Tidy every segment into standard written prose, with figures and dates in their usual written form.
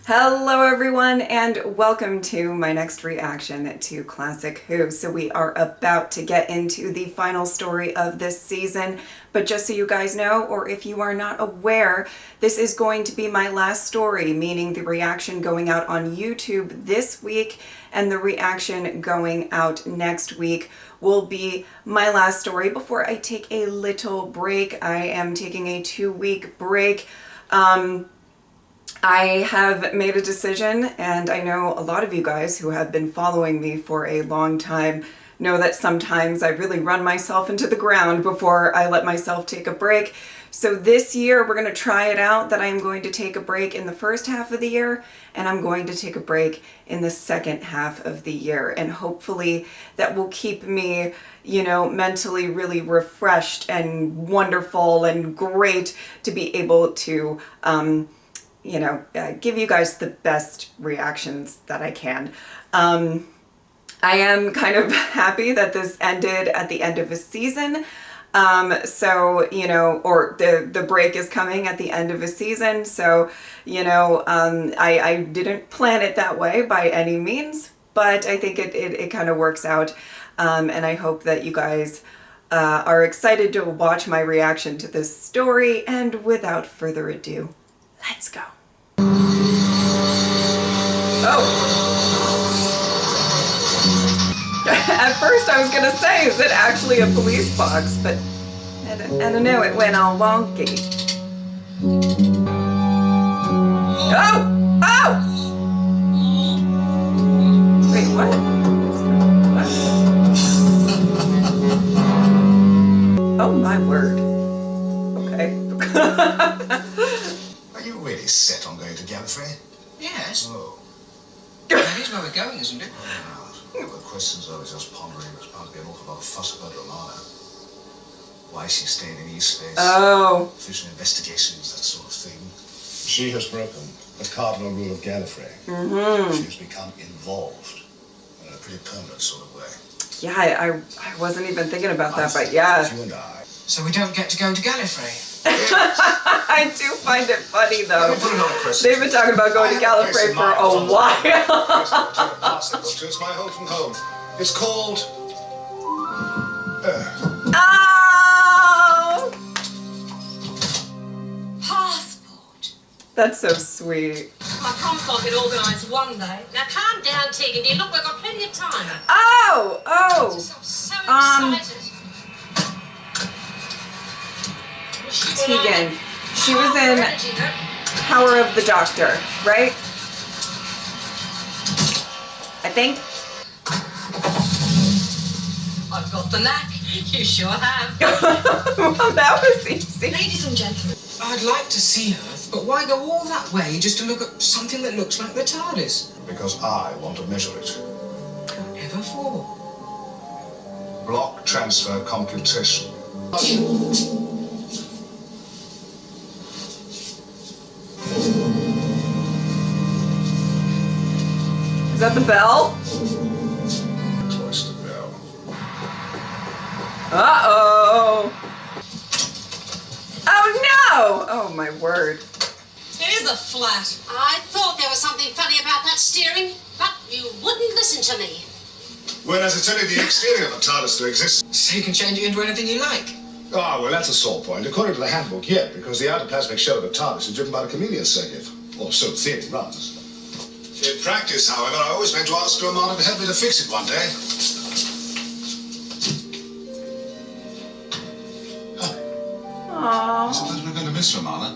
Hello everyone and welcome to my next reaction to Classic Who. So we are about to get into the final story of this season, but just so you guys know, or if you are not aware, this is going to be my last story, meaning the reaction going out on YouTube this week and the reaction going out next week will be my last story before I take a little break. I am taking a 2-week break. I have made a decision, and I know a lot of you guys who have been following me for a long time know that sometimes I really run myself into the ground before I let myself take a break. So this year we're going to try it out that I'm going to take a break in the first half of the year and I'm going to take a break in the second half of the year, and hopefully that will keep me, you know, mentally really refreshed and wonderful and great to be able to give you guys the best reactions that I can. I am kind of happy that this ended at the end of a season. So, you know, or the break is coming at the end of a season. So, you know, I didn't plan it that way by any means, but I think it kind of works out. And I hope that you guys are excited to watch my reaction to this story. And without further ado, let's go. Oh! At first I was gonna say, is it actually a police box? But I don't know, it went all wonky. Oh! Oh! Wait, what? Oh my word. Okay. Are you really set on going to Gallifrey? Yes. Oh. That is where we're going, isn't it? Well, the questions I was just pondering, there's bound to be an awful lot of fuss about Romana. Why she's staying in East Space. Oh. Official investigations, that sort of thing. She has broken the cardinal rule of Gallifrey. Mm-hmm. She has become involved. In a pretty permanent sort of way. Yeah, I wasn't even thinking about that, but yeah. You and I. So we don't get to go to Gallifrey. I do find it funny though. Let me put another question. They've been talking about going to Gallifrey for a while. It's my home from home. It's called... Oh! Passport. That's so sweet. My prom's not been organised one day. Now calm down, Tegan, dear. Look, we've got plenty of time. Oh! Oh! I'm so excited. Tegan. She was in Power of the Doctor, right? I think. I've got the knack. You sure have. Well, that was easy. Ladies and gentlemen. I'd like to see Earth, but why go all that way just to look at something that looks like the TARDIS? Because I want to measure it. Whatever for? Block transfer computation. Is that the bell? Twice the bell. Uh-oh. Oh no! Oh my word. It is a flat. I thought there was something funny about that steering, but you wouldn't listen to me. Whereas it's only the exterior of a TARDIS that exists. So you can change it into anything you like. Ah, well, that's a sore point. According to the handbook, yeah, because the outer plasmic shell of a TARDIS is driven by the chameleon circuit. Or so the theory runs. In practice, however, I always meant to ask Romana to help me to fix it one day. Aww. I suppose we're going to miss Romana.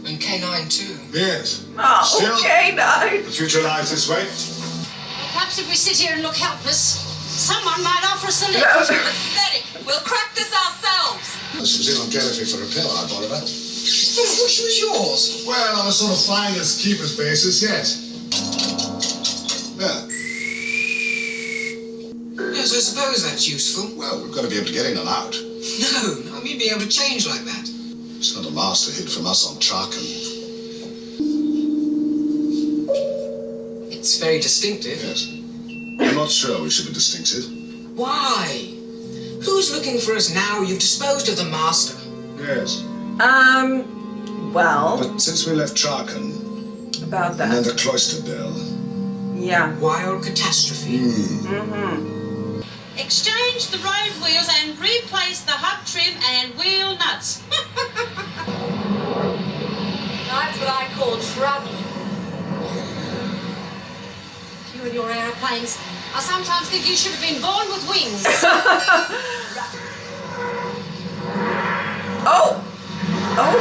And K9 too. Yes. Oh, Still, okay, nice. the future lies this way. Perhaps if we sit here and look helpless, someone might offer us a lift. Pathetic. We'll crack this ourselves. She was in on Gallifrey for a pill I borrowed her. Oh, I thought she was yours. Well, on a sort of finders keepers basis, yes. Yeah. Yes, I suppose that's useful. Well, we've got to be able to get in and out. No, I mean being able to change like that. It's not a master hid from us on Traken. It's very distinctive. Yes. I'm not sure we should be distinctive. Why? Who's looking for us now? You've disposed of the master. Yes. Well. But since we left Traken, about And then that. the cloister bell. Yeah. Wild catastrophe. Exchange the road wheels and replace the hub trim and wheel nuts. That's what I call trouble. You and your airplanes. I sometimes think you should have been born with wings. Oh! Oh!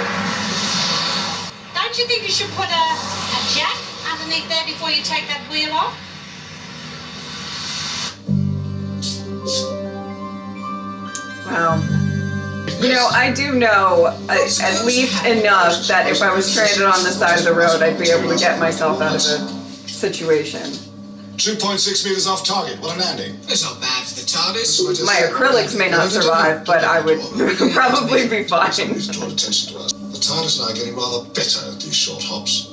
Don't you think you should put a jack underneath there before you take that wheel off? Wow. You know, I do know at least enough that if I was stranded on the side of the road, I'd be able to get myself out of the situation. 2.6 meters off target. What a landing. It's not bad for the TARDIS. My acrylics may not survive, but I would probably be fine. Please draw attention to us. The TARDIS and I are getting rather better at these short hops.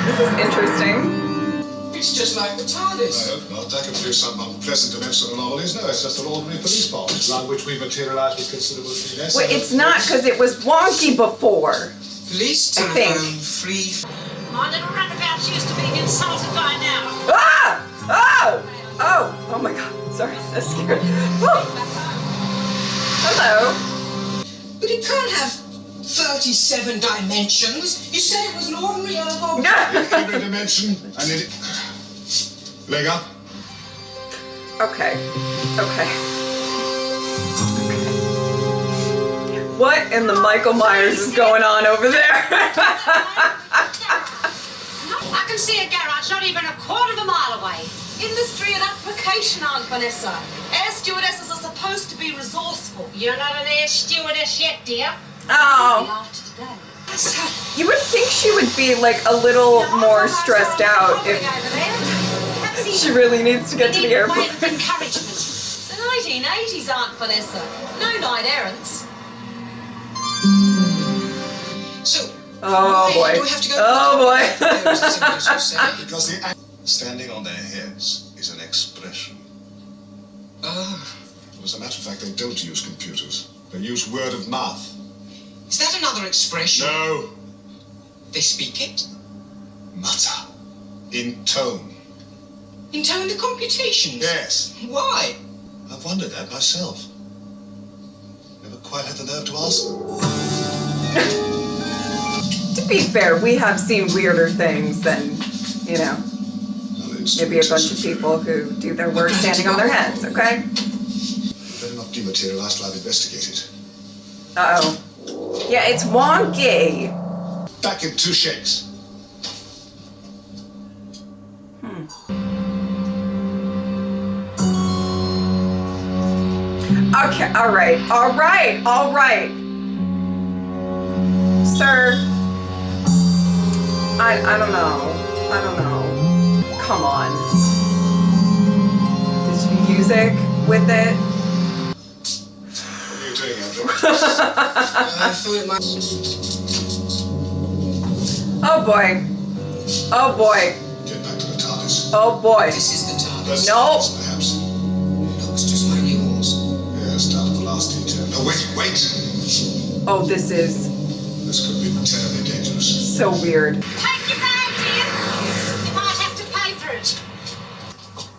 This is interesting. It's just like the I TARDIS. hope not. That could produce some unpleasant dimensional anomalies. No, it's just an ordinary police box, around which we materialize with considerable finesse. Wait, it's not because it was wonky before. Police I think. telephone free. My little runabout's used to being insulted by now. Ah! Oh! Oh! Oh my god. Sorry, that scared me. Woo! Hello. But it can't have 37 dimensions. You said it was an ordinary old Every dimension. I need it. Leg up. Okay. Okay. What in the Michael Myers is going on over there? I can see a garage not even a quarter of a mile away. Industry and application, Aunt Vanessa. Air stewardesses are supposed to be resourceful. You're not an air stewardess yet, dear. Oh. You would think she would be like a little more stressed out if she really needs to get to the airport. Encouragement. It's the 1980s, Aunt Vanessa. No night errands. So, Oh why boy. do we have to go Oh boy. Because the standing on their heads is an expression. As a matter of fact, they don't use computers. They use word of mouth. Is that another expression? No. They speak it? Mutter. In tone. Intone the computations? Yes. Why? I've wondered that myself. Never quite had the nerve to ask them. To be fair, we have seen weirder things than, you know, maybe a bunch of people who do their work standing on their heads, okay? Better not dematerialize till I've investigated. Uh-oh. Yeah, it's wonky. Back in 2 shakes. Okay, all right. Sir, I don't know. Come on. There's music with it. What are you doing, Andrew? I thought it might... Oh boy. Oh boy. Get back to the TARDIS. Oh boy. This is the TARDIS. That's No. TARDIS, perhaps. Looks just like yours. Yes, down to the last detail. No, wait. Oh, this is This could be terribly dangerous. so weird. Take your bag, dear. You might have to pay for it.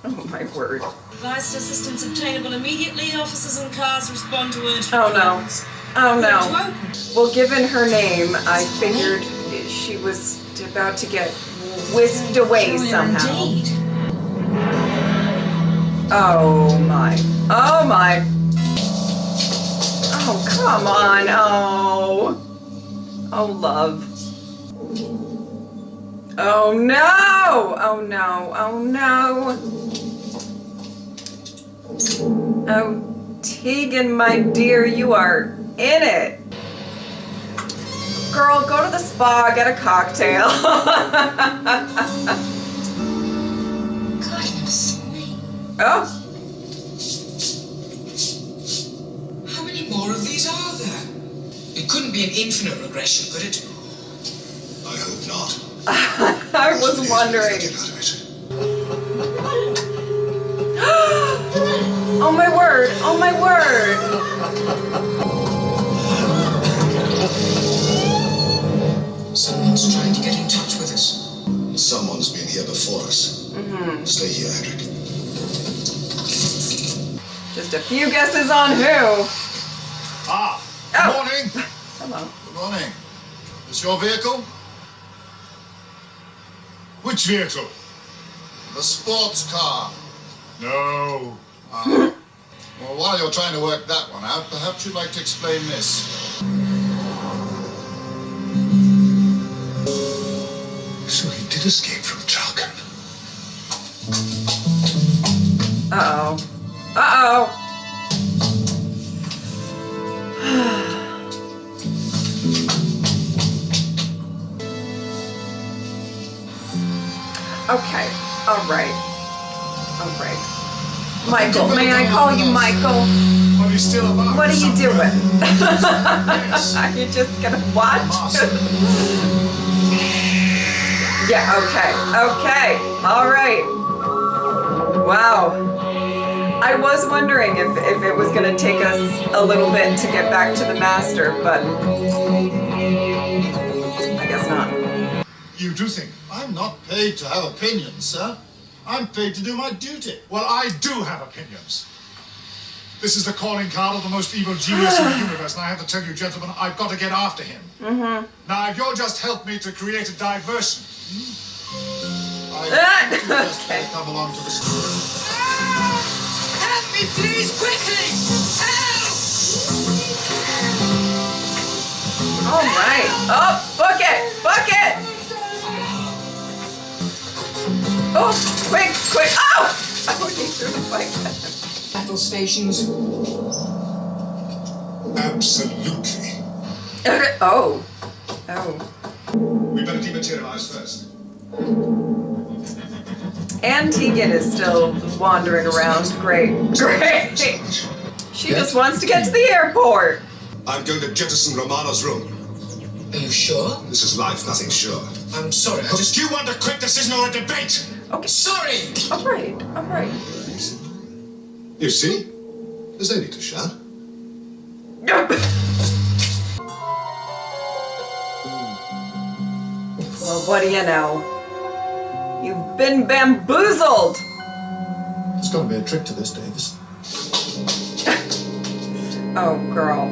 Oh my word. Device assistance obtainable immediately. Officers and cars respond to urgent Oh no. calls. Oh To no. open. Well, given her name, I figured she was about to get whisked away somehow. Indeed. Oh my. Oh my. Oh, come on. Oh. Oh, love. Oh no. Oh no. Oh no. Oh, Tegan, my dear, you are in it. Girl, go to the spa, get a cocktail. Goodness me. Oh. How many more of these are there? It couldn't be an infinite regression, could it? I hope not. I was wondering. Get out of it. Oh my word. Oh my word. Stay here, Hedrick. Just a few guesses on who. Ah, Oh. good morning. Hello. Good morning. Is your vehicle? Which vehicle? The sports car. No. Well, while you're trying to work that one out, perhaps you'd like to explain this. So he did escape from Traken. Uh-oh. Uh-oh. Okay. All right. All right. Michael, may I call you Michael? But he's still about. What are you doing? Yes. Are you just gonna watch? Yeah, okay. Okay. All right. Wow. I was wondering if it was going to take us a little bit to get back to the master, but I guess not. You do think? I'm not paid to have opinions, sir. I'm paid to do my duty. Well, I do have opinions. This is the calling card of the most evil genius in the universe, and I have to tell you, gentlemen, I've got to get after him. Mm-hmm. Now, if you'll just help me to create a diversion. I think you just better come along to the school. Help me, please, quickly! Help! All right. Oh, book it. Book it. Oh, quick, quick. Oh! Oh, he threw the bike at him. Battle stations. Absolutely. Oh. Oh. We better dematerialize first. And Tegan is still wandering around. Great. Great. She just wants to get to the airport. I'm going to jettison Romano's room. Are you sure? This is life, nothing sure. I'm sorry, I just... Do you want a quick decision or a debate? Okay. Sorry! All right. All right. You see? There's no need to shout. Well, what do you know? You've been bamboozled. There's got to be a trick to this, Davis. Oh, girl.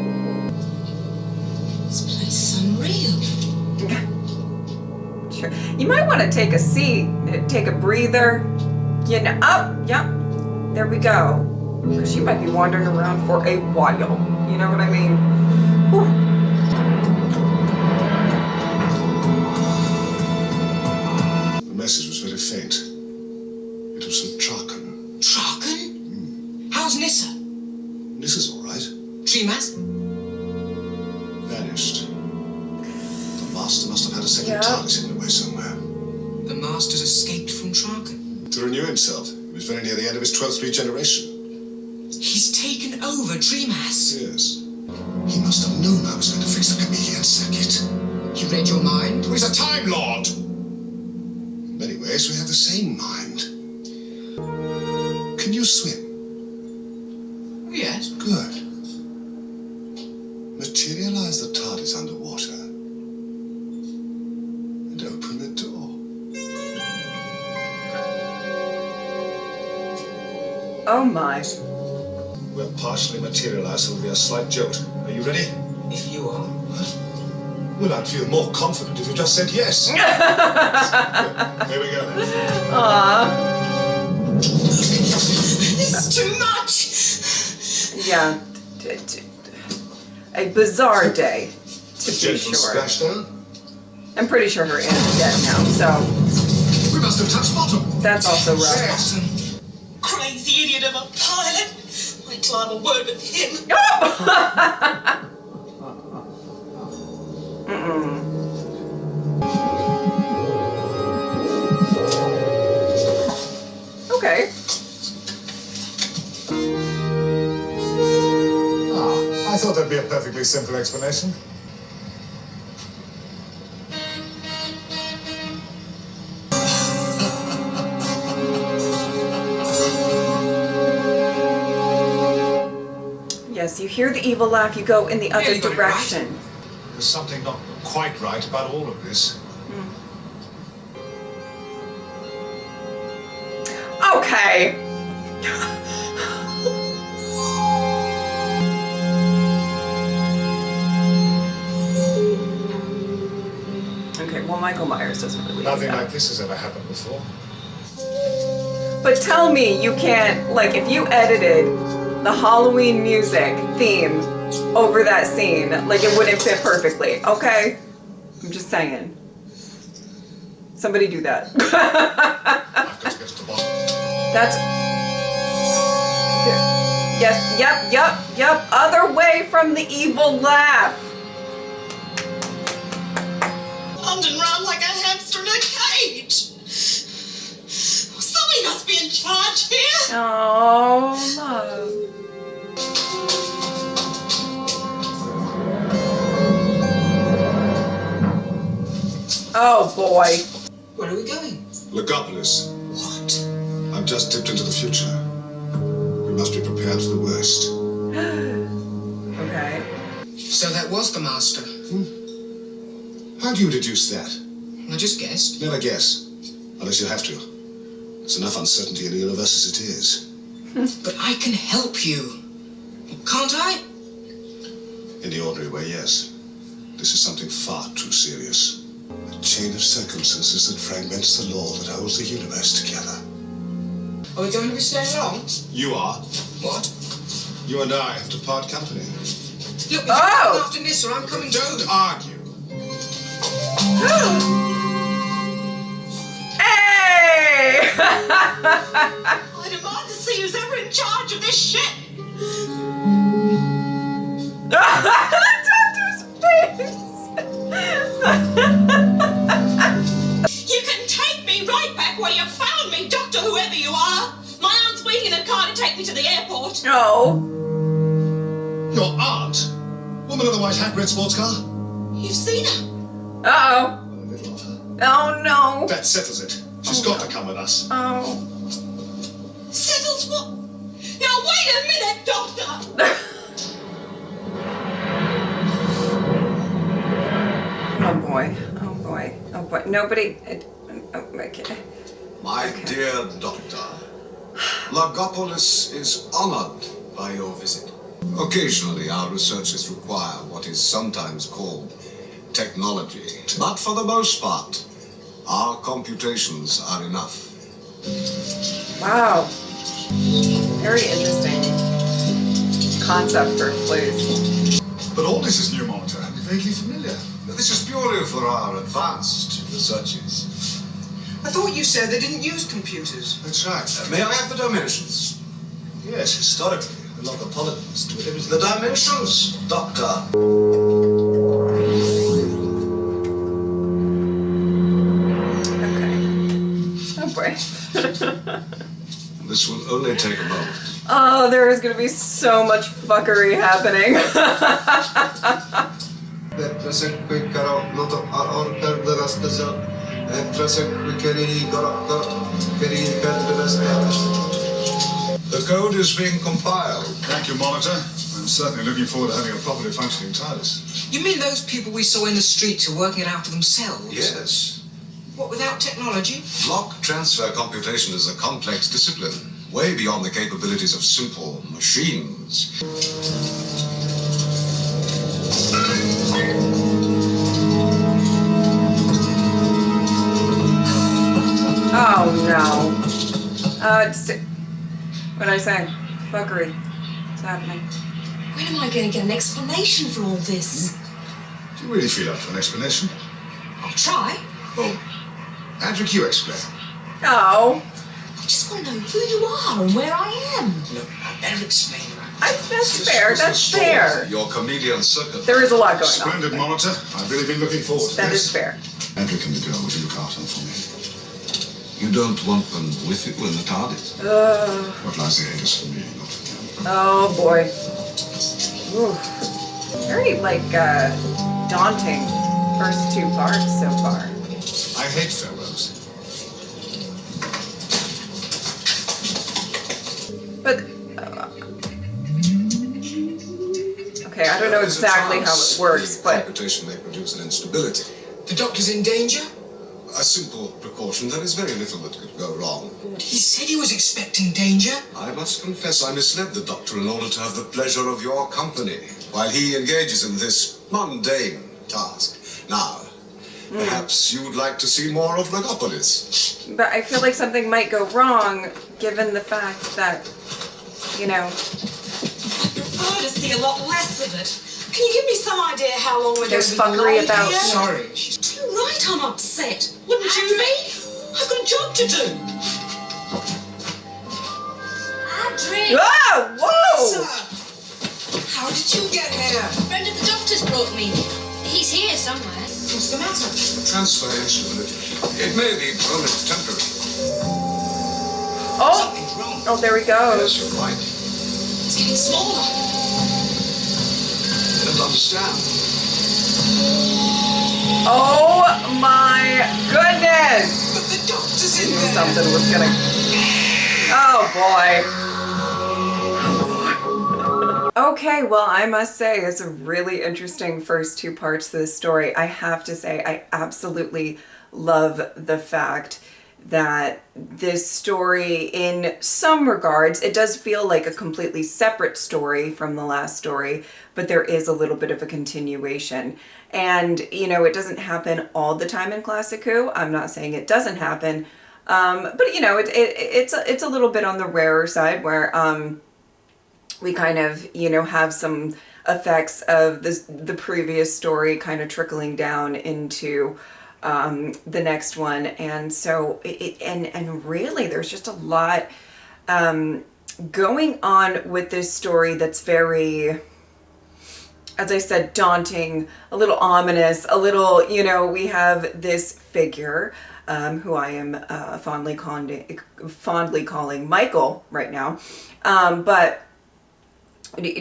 This place is unreal. Sure. You might want to take a seat, take a breather. You know, up, yep. There we go. Because you might be wandering around for a while. You know what I mean? Whew. The message was very faint. It was from Traken. Traken? How's Nissa? This is all right. Tremas? Vanished. The master must have had a second Yeah. TARDIS hidden away somewhere. The Master's escaped from Traken. To renew himself. He was very near the end of his 12th regeneration. He's taken over Tremas. Yes. He must have known I was going to fix the chameleon circuit. He read your mind? He's a Time Lord! In many ways, we have the same mind. Can you swim? Yes. Good. Materialize the TARDIS underwater and open the door. Oh my. We're partially materialized, so there'll be a slight jolt. Are you ready? If you are. Well, I'd feel more confident if you just said yes. Good. Here we go. Aww. This is too much! Yeah. A bizarre day, to A be gentle sure. splashdown. I'm pretty sure her aunt's dead now, so We must have touched bottom. that's also rough. Yes. Crazy idiot of a pilot. Wait till I have a word with him. Okay. I thought that'd be a perfectly simple explanation. Yes, you hear the evil laugh, you go in the other you got it direction. There's something not quite right about all of this. Okay. Okay, well, Michael Myers doesn't really use Nothing that. like this has ever happened before. But tell me you can't, like, if you edited the Halloween music theme over that scene, like, it wouldn't fit perfectly, okay? I'm just saying. Somebody do that. I've got to get to the bottom. That's... Yes, yep. Other way from the evil laugh. London round like a hamster in a cage. Somebody must be in charge here. Oh, love. Oh, boy. Where are we going? Logopolis. What? I've just dipped into the future. We must be prepared for the worst. Okay. So that was the master. How do you deduce that? I just guessed. Never guess. Unless you have to. There's enough uncertainty in the universe as it is. But I can help you. Can't I? In the ordinary way, yes. This is something far too serious. A chain of circumstances that fragments the law that holds the universe together. Are we going to be staying long? You are. What? You and I have to part company. Look, if you're Oh! coming after Nissa, I'm coming Don't too. argue. Hey! I demand to see who's ever in charge of this shit. Doctor's face! You can take me right back where you found me, Doctor, whoever you are. My aunt's waiting in a car to take me to the airport. No. Your aunt? Woman in the white hat, red sports car? You've seen her. Uh-oh. A little of her. Oh, no. That settles it. She's got to come with us. Oh. Settles what? Now, wait a minute, Doctor. Oh, boy. Oh, boy. Oh, boy. Nobody... okay. My dear Doctor, Logopolis is honored by your visit. Occasionally, our researchers require what is sometimes called technology. But for the most part, our computations are enough. Wow. Very interesting concept for a place. But all this is new, Monitor. I'm vaguely familiar. This is purely for our advanced researchers. I thought you said they didn't use computers. That's right. May I have the dimensions? Yes, historically, the Logopolis do it. The dimensions, Doctor. Okay. Oh, boy. This will only take a moment. Oh, there is going to be so much fuckery happening. The code is being compiled. Thank you, Monitor. I'm certainly looking forward to having a properly functioning TARDIS. You mean those people we saw in the streets are working it out for themselves? Yes. What, without technology? Block transfer computation is a complex discipline, way beyond the capabilities of simple machines. Oh, no. What did I say? Fuckery. What's happening? When am I going to get an explanation for all this? Do you really feel up for an explanation? I'll try. Well, Patrick, you explain. Oh. I just want to know who you are and where I am. Look, I better explain that. That's fair. That's fair. Your comedian circuit. There is a lot going on. Splendid, Monitor. I've really been looking forward to That this. is fair. Patrick and the girl, would you look after them for me? You don't want them with you in the TARDIS? What lies ahead is for me, not for them. Oh, boy. Ooh. Very, daunting first two parts so far. I hate farewells. But... okay, I don't know exactly how it works, but... Computation may produce an instability. The doctor's in danger? A simple precaution. There is very little that could go wrong. He said he was expecting danger. I must confess I misled the doctor in order to have the pleasure of your company while he engages in this mundane task. Now, perhaps you would like to see more of Logopolis. But I feel like something might go wrong given the fact that, you know, I prefer to see a lot less of it. Can you give me some idea how long we're there's going to be fuckery live about. here? Sorry. You're right, I'm upset. Wouldn't you be? I've got a job to do. Adrian! Whoa! Whoa! Sir, how did you get here? A friend of the doctor's brought me. He's here somewhere. What's the matter? Transfer instrument. It may be only temporary. Oh! Something's wrong. Oh, there he Yes, goes. you're right. It's getting smaller. I don't understand. Oh my goodness! But the doctor's in Knew there. something was gonna. Oh boy. Okay, well, I must say it's a really interesting first two parts to this story. I have to say, I absolutely love the fact that this story, in some regards, it does feel like a completely separate story from the last story, but there is a little bit of a continuation. And, you know, it doesn't happen all the time in Classic Who. I'm not saying it doesn't happen, but, you know, it's a little bit on the rarer side where we kind of, you know, have some effects of the previous story kind of trickling down into the next one. And so and really there's just a lot going on with this story that's very, as I said, daunting, a little ominous, a little, you know, we have this figure who I am fondly calling Michael right now, but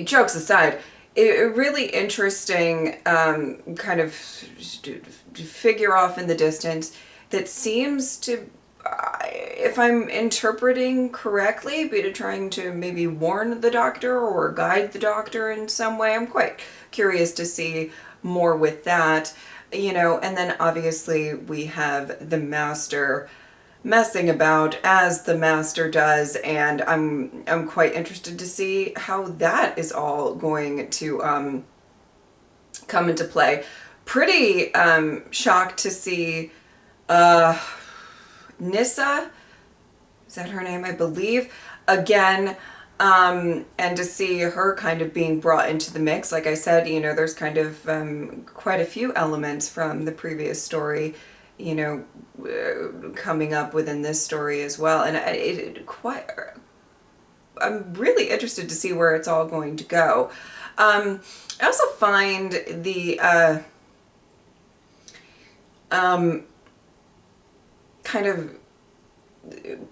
jokes aside, a really interesting kind of figure off in the distance that seems to, if I'm interpreting correctly, be trying to maybe warn the doctor or guide the doctor in some way. I'm quite curious to see more with that, you know. And then obviously we have the master messing about as the master does, and I'm quite interested to see how that is all going to come into play. Pretty shocked to see Nissa, is that her name, I believe, again, and to see her kind of being brought into the mix. Like I said, you know, there's kind of quite a few elements from the previous story, you know, coming up within this story as well. And I'm really interested to see where it's all going to go. I also find the kind of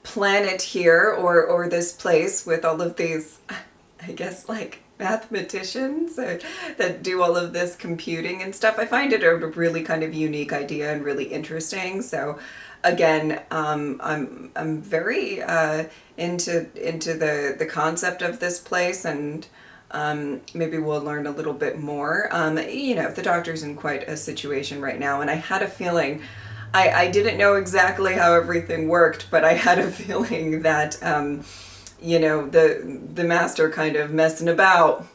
planet here, or this place with all of these, I guess, like mathematicians that do all of this computing and stuff. I find it a really kind of unique idea and really interesting. So again, I'm very into the concept of this place, and maybe we'll learn a little bit more. You know, the doctor's in quite a situation right now, and I had a feeling, I didn't know exactly how everything worked, but I had a feeling that you know, the master kind of messing about,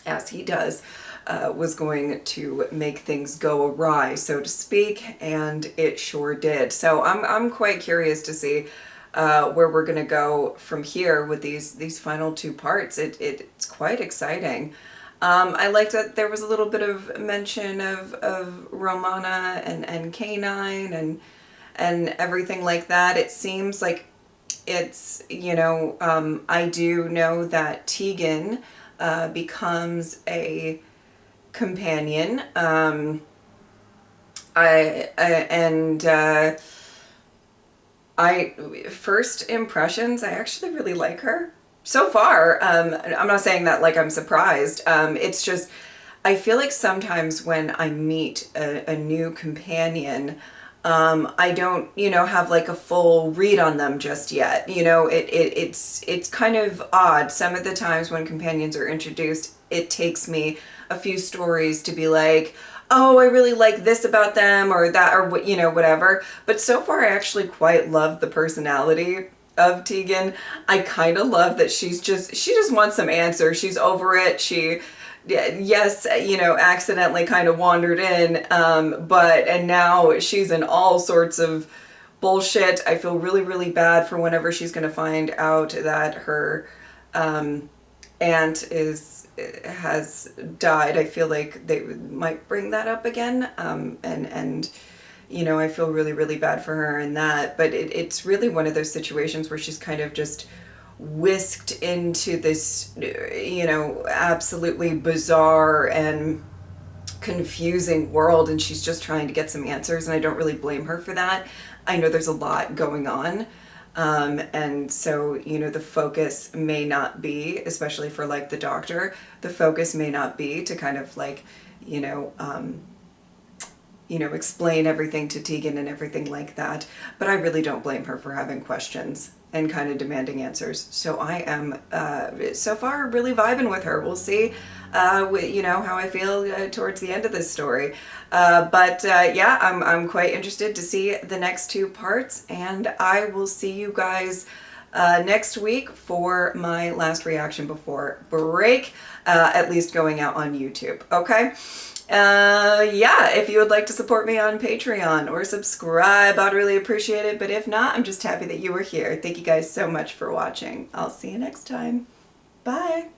as he does, was going to make things go awry, so to speak, and it sure did. So I'm quite curious to see where we're gonna go from here with these final two parts. It's quite exciting. I liked that there was a little bit of mention of Romana and K9 and everything like that. It seems like it's, you know, I do know that Tegan becomes a companion. First impressions, I actually really like her so far. I'm not saying that like I'm surprised. It's just, I feel like sometimes when I meet a new companion, I don't, you know, have like a full read on them just yet. You know, it's kind of odd. Some of the times when companions are introduced, it takes me a few stories to be like, oh, I really like this about them or that or what, you know, whatever. But so far I actually quite love the personality of Tegan. I kind of love that she just wants some answers. She's over it. She, yes, you know, accidentally kind of wandered in, and now she's in all sorts of bullshit. I feel really, really bad for whenever she's going to find out that her aunt has died. I feel like they might bring that up again, and you know, I feel really, really bad for her in that. But it's really one of those situations where she's kind of just whisked into this, you know, absolutely bizarre and confusing world, and she's just trying to get some answers, and I don't really blame her for that. I know there's a lot going on. And so, you know, the focus may not be, especially for like the doctor, the focus may not be to kind of like, you know, explain everything to Tegan and everything like that. But I really don't blame her for having questions and kind of demanding answers. So I am, so far, really vibing with her. We'll see, you know, how I feel towards the end of this story. Yeah, I'm quite interested to see the next two parts, and I will see you guys next week for my last reaction before break, at least going out on YouTube, okay? Yeah, if you would like to support me on Patreon or subscribe, I'd really appreciate it. But if not, I'm just happy that you were here. Thank you guys so much for watching. I'll see you next time. Bye.